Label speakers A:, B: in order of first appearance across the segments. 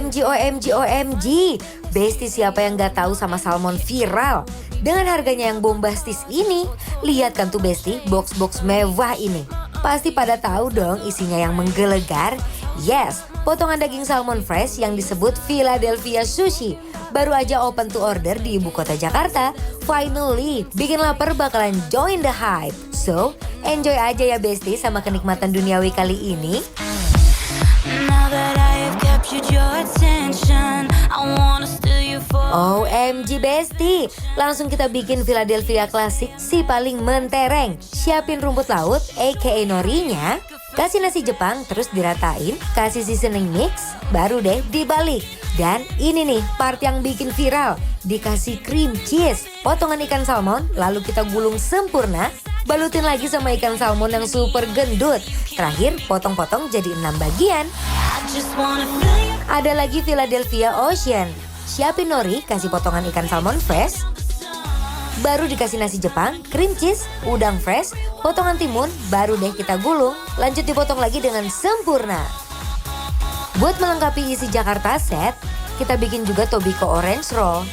A: OMG, OMG, OMG. Besti, siapa yang gak tahu sama salmon viral? Dengan harganya yang bombastis ini, lihat kan tuh Besti, box-box mewah ini. Pasti pada tahu dong isinya yang menggelegar. Yes, potongan daging salmon fresh yang disebut Philadelphia Sushi. Baru aja open to order di ibu kota Jakarta. Finally, bikin lapar bakalan join the hype. So, enjoy aja ya Besti sama kenikmatan duniawi kali ini. OMG Besti, langsung kita bikin Philadelphia klasik si paling mentereng. Siapin rumput laut aka norinya, kasih nasi Jepang terus diratain, kasih seasoning mix, baru deh dibalik. Dan ini nih part yang bikin viral, dikasih cream cheese, potongan ikan salmon lalu kita gulung sempurna, balutin lagi sama ikan salmon yang super gendut. Terakhir potong-potong jadi 6 bagian. Ada lagi Philadelphia Ocean. Siapin nori, kasih potongan ikan salmon fresh, baru dikasih nasi Jepang, cream cheese, udang fresh, potongan timun, baru deh kita gulung, lanjut dipotong lagi dengan sempurna. Buat melengkapi isi Jakarta set, kita bikin juga Tobiko Orange Roll.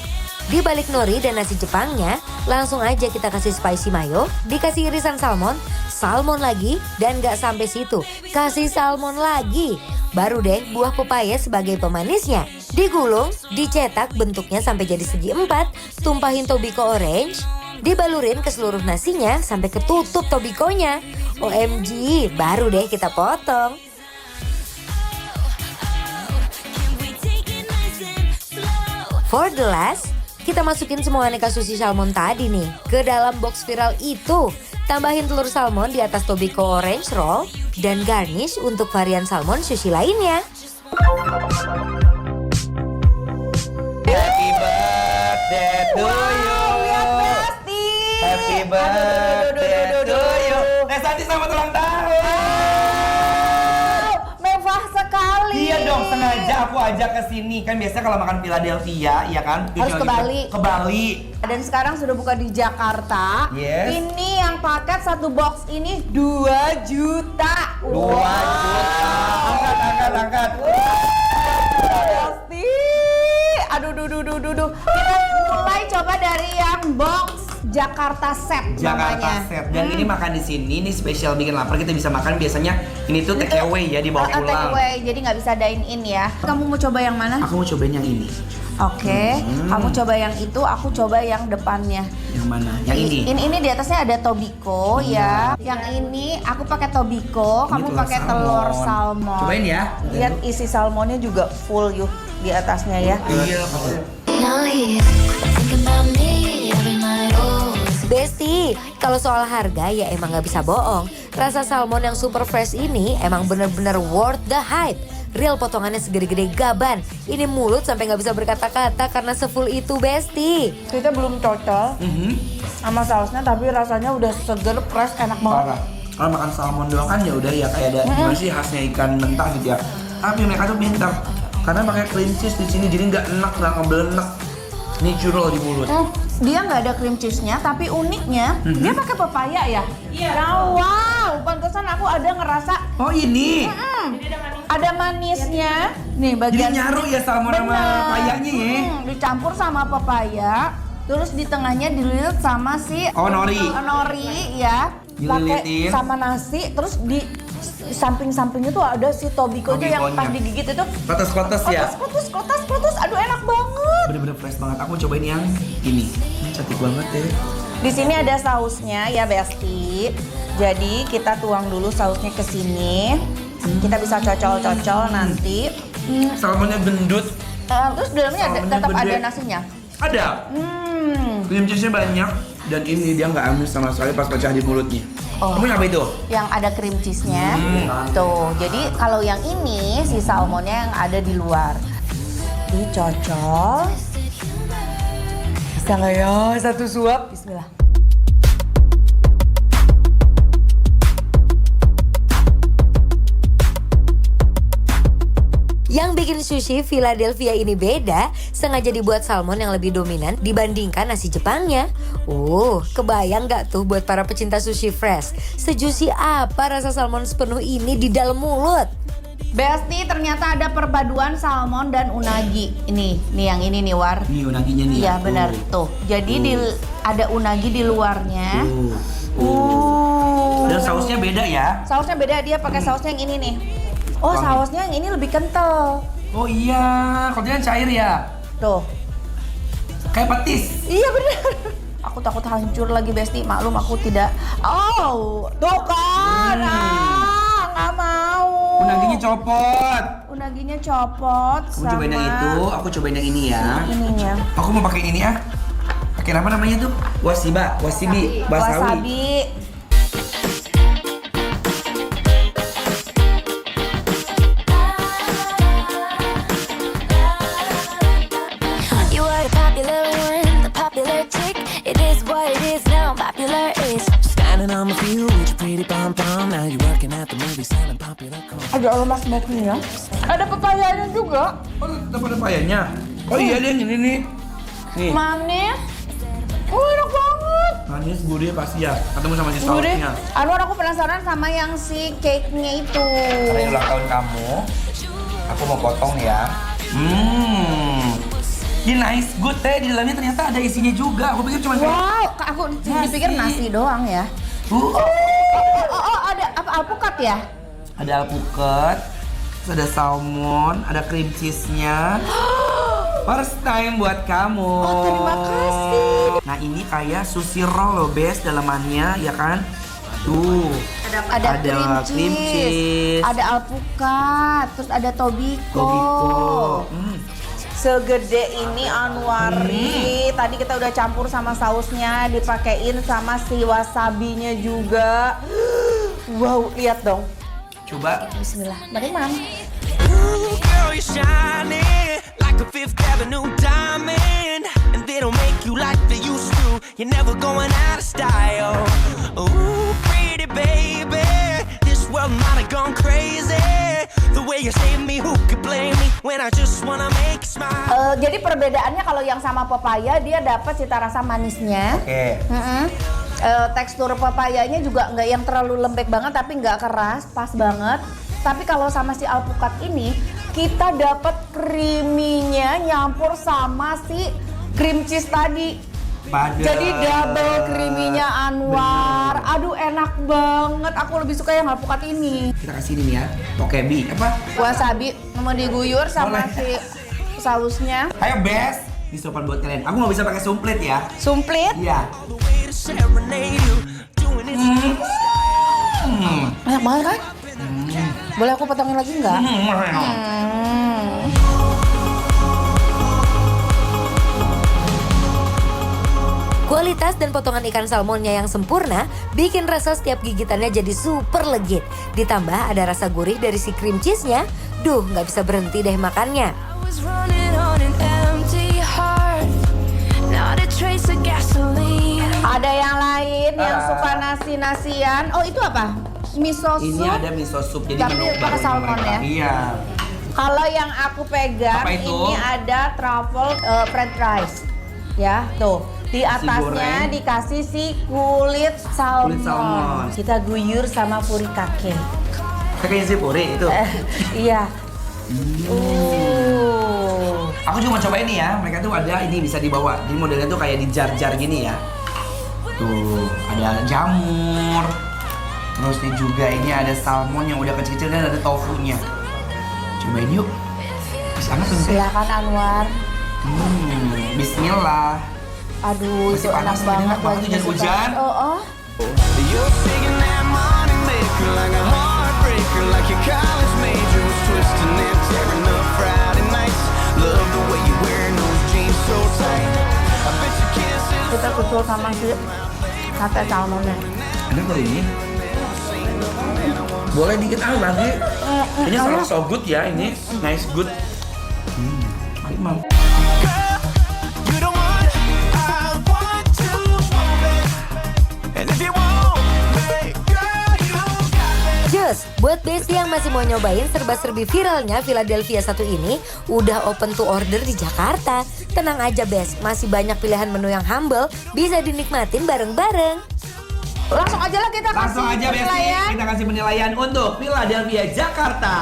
A: Di balik nori dan nasi Jepangnya, langsung aja kita kasih spicy mayo, dikasih irisan salmon, salmon lagi, dan gak sampai situ, kasih salmon lagi. Baru deh buah pepaya sebagai pemanisnya. Digulung, dicetak bentuknya sampai jadi segi 4, tumpahin Tobiko Orange, dibalurin ke seluruh nasinya sampai ketutup Tobikonya. OMG, baru deh kita potong. For the last, kita masukin semua aneka sushi salmon tadi nih ke dalam box viral itu. Tambahin telur salmon di atas Tobiko Orange Roll dan garnish untuk varian salmon sushi lainnya.
B: Happy birthday to you. Happy birthday to you. Santi selamat ulang tahun.
C: Mewah sekali.
B: Iya dong, sengaja aku ajak ke sini. Kan biasanya kalau makan Philadelphia, ya kan?
C: Harus ke Bali.
B: Ke Bali.
C: Dan sekarang sudah buka di Jakarta.
B: Yes.
C: Ini yang paket satu box ini 2 juta.
B: 2 juta. Angkat.
C: Pasti. Aduh. Kita mulai coba dari yang box Jakarta Set
B: Jakarta
C: namanya.
B: Set. Dan ini makan di sini, ini spesial bikin lapar. Kita bisa makan biasanya ini tuh take away ya, dibawa pulang.
C: Take away, jadi nggak bisa dine in ya. Kamu mau coba yang mana?
B: Aku mau cobain yang ini.
C: Oke, kamu coba yang itu, aku coba yang depannya.
B: Yang mana? Yang ini.
C: Ini di atasnya ada Tobiko ya. Yang ini aku pakai Tobiko,
B: Ini
C: kamu
B: telur
C: pakai telur salmon.
B: Cobain ya.
C: Lihat isi salmonnya juga full yuk di atasnya ya.
B: Iya.
A: Besti, kalau soal harga ya emang gak bisa bohong. Rasa salmon yang super fresh ini emang bener-bener worth the hype. Real potongannya segede-gede gaban. Ini mulut sampai gak bisa berkata-kata karena sefull itu Besti.
C: Kita belum cocol sama sausnya, tapi rasanya udah seger, fresh, enak banget.
B: Parah. Kalau makan salmon doang kan ya udah ya kayak ada gimana sih khasnya ikan mentah gitu ya. Tapi mereka tuh pintar karena pakai cream cheese di sini jadi nggak enak, nggak ngebelenek. Natural di mulut.
C: Dia nggak ada cream cheese-nya, tapi uniknya dia pakai pepaya ya. Iya. Wow, pantesan aku ada ngerasa.
B: Oh ini.
C: Ada manisnya. Nih bagian.
B: Jadi nyaru ya salmon sama pepayanya ya.
C: Dicampur sama pepaya. Terus di tengahnya dililit sama si nori ya. Pakai
B: Dililitin.
C: sama nasi, terus di samping-sampingnya tuh ada si Tobikonya yang pas digigit itu.
B: Kotes-kotes ya.
C: Kotes. Aduh enak banget.
B: Bener-bener fresh banget. Aku cobain yang ini. Cantik banget ya.
C: Di sini ada sausnya ya Besti. Jadi kita tuang dulu sausnya ke sini. Kita bisa cocol-cocol nanti.
B: Salmonnya gendut.
C: Terus di dalamnya tetap
B: gede.
C: ada nasinya.
B: Ada. Cream cheese-nya banyak. Dan ini dia nggak amis sama sekali pas pecah di mulutnya. Kamu apa itu?
C: Yang ada cream cheese-nya. Tuh, jadi kalau yang ini si salmonnya yang ada di luar. Dicocol. Bisa nggak ya? Satu suap. Bismillah.
A: Yang bikin sushi Philadelphia ini beda, sengaja dibuat salmon yang lebih dominan dibandingkan nasi Jepangnya. Kebayang gak tuh buat para pecinta sushi fresh? Sejuicy apa rasa salmon sepenuh ini di dalam mulut?
C: Besti, ternyata ada perpaduan salmon dan unagi. Ini yang ini nih War.
B: Ini unaginya nih.
C: Iya benar tuh. Jadi ada unagi di luarnya.
B: Dan sausnya beda ya?
C: Sausnya beda, dia pakai sausnya yang ini nih. Oh,
B: Wangi.
C: sausnya yang ini lebih kental.
B: Oh iya, kalau dia cair ya?
C: Tuh.
B: Kayak petis.
C: Iya benar. Aku takut hancur lagi Besti. Maklum aku tidak. Oh, tuh kan. Nggak mau.
B: Unaginya copot.
C: Unaginya copot.
B: Kamu cobain yang itu, aku cobain yang ini ya.
C: Ininya.
B: Aku mau pakai ini ya. Pakai apa namanya tuh? Wasibi,
C: Wasabi.
D: You are the popular one, the popular chick. It is what it is now, popular is.
E: Standing on my field with your pretty pom-pom. Now you're working at the movie selling popular corn.
C: Ada aroma smoke-nya. Ada pepayanya juga.
B: Oh, dapat payahnya. Oh iya dia yang ini nih. Nih.
C: Manis. Oh, enak banget.
B: Manis gurih pasti ya. Ketemu sama si
C: Gurih.
B: sausnya.
C: Anwar, aku penasaran sama yang si cake-nya itu.
B: Karena ini ulang tahun kamu, aku mau potong ya. Ini nice good teh, di dalamnya ternyata ada isinya juga. Aku pikir cuma kayak
C: Wow, aku dipikir nasi doang ya. Oh, ada apa alpukat ya?
B: ada alpukat, terus ada salmon, ada cream cheese-nya. First time buat kamu.
C: Oh, terima kasih.
B: Nah ini kayak sushi roll loh, Bes, dalamannya ya kan? Tuh.
C: Ada cream cheese, ada alpukat, terus ada tobiko.
B: Tobiko.
C: Segede ini Anwari. Tadi kita udah campur sama sausnya, dipakein sama si wasabinya juga. Wow, lihat dong.
B: Coba.
C: Bismillah. Mari, Mam.
E: Ooh, girl, you're shining like a Fifth Avenue diamond. And they don't make you like they used to. You're never going out of style. Ooh, pretty baby. This world might have gone crazy. The way you save me, who could blame me? When I just wanna make you smile.
C: Jadi perbedaannya kalau yang sama papaya dia dapat cita rasa manisnya.
B: Oke.
C: Tekstur papayanya juga nggak yang terlalu lembek banget tapi nggak keras, pas banget. Tapi kalau sama si alpukat ini kita dapat creamy-nya nyampur sama si cream cheese tadi. Jadi double creamy-nya Anwar. Aduh enak banget. Aku lebih suka yang alpukat ini.
B: Kita kasih ini ya. Tokebi apa?
C: Wasabi mau diguyur sama
B: Boleh.
C: si sausnya.
B: Ayo Bes, ini sopan buat kalian. Aku nggak bisa pakai sumplit ya.
C: Sumplit.
B: Iya.
E: The way to serenade you, doing it.
C: Enak banget kan? Boleh aku potongin lagi nggak?
A: Kualitas dan potongan ikan salmonnya yang sempurna bikin rasa setiap gigitannya jadi super legit. Ditambah ada rasa gurih dari si cream cheese-nya. Duh, nggak bisa berhenti deh makannya.
D: I was running on an empty heart, not a trace of gasoline.
C: Ada yang lain yang suka nasi-nasian. Oh itu apa? Miso soup.
B: Ini ada miso soup, jadi
C: Tapi
B: menu
C: pakai
B: barunya
C: salmon
B: mereka.
C: ya?
B: Iya.
C: Kalau yang aku pegang
B: Apa itu?
C: ini ada truffle fried rice. Ya, tuh. Di atasnya
B: goreng.
C: dikasih si kulit salmon.
B: Kulit salmon.
C: Kita guyur sama furikake.
B: Kayaknya si puri itu.
C: Iya.
B: Aku juga mau coba ini ya. Mereka tuh ada ini bisa dibawa. Jadi modelnya tuh kayak di jar-jar gini ya. Tuh, ada jamur. Terus nih juga ini ada salmon yang udah kecil-kecil dan ada tofunya. Cobain yuk. Masih hangat tuh.
C: Silakan Anwar.
B: Bismillah.
C: Aduh,
B: Masih
C: itu enak
B: panas,
C: banget
B: enak banget, hujan-hujan.
C: Oh.
E: You're singing that money maker like a heartbreaker, like your college major was twisting and tearing up Friday nights. Love the way you wearing those jeans so tight. I bet your kisses.
C: Kita susul sama si sate salmonnya.
B: Enak loh ini. Boleh dikit lagi. Ini sangat so good ya ini. Nice good. Mari Mam.
E: You don't want it, I want to want it. And if you want me, girl, you got it.
A: Just, buat Besti yang masih mau nyobain serba-serbi viralnya Philadelphia 1 ini, udah open to order di Jakarta. Tenang aja Bes, masih banyak pilihan menu yang humble, bisa dinikmatin bareng-bareng.
C: Langsung aja lah kita
B: Langsung
C: kasih
B: aja Besti,
C: penilaian.
B: kita kasih penilaian untuk Philadelphia Jakarta.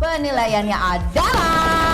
C: Penilaiannya adalah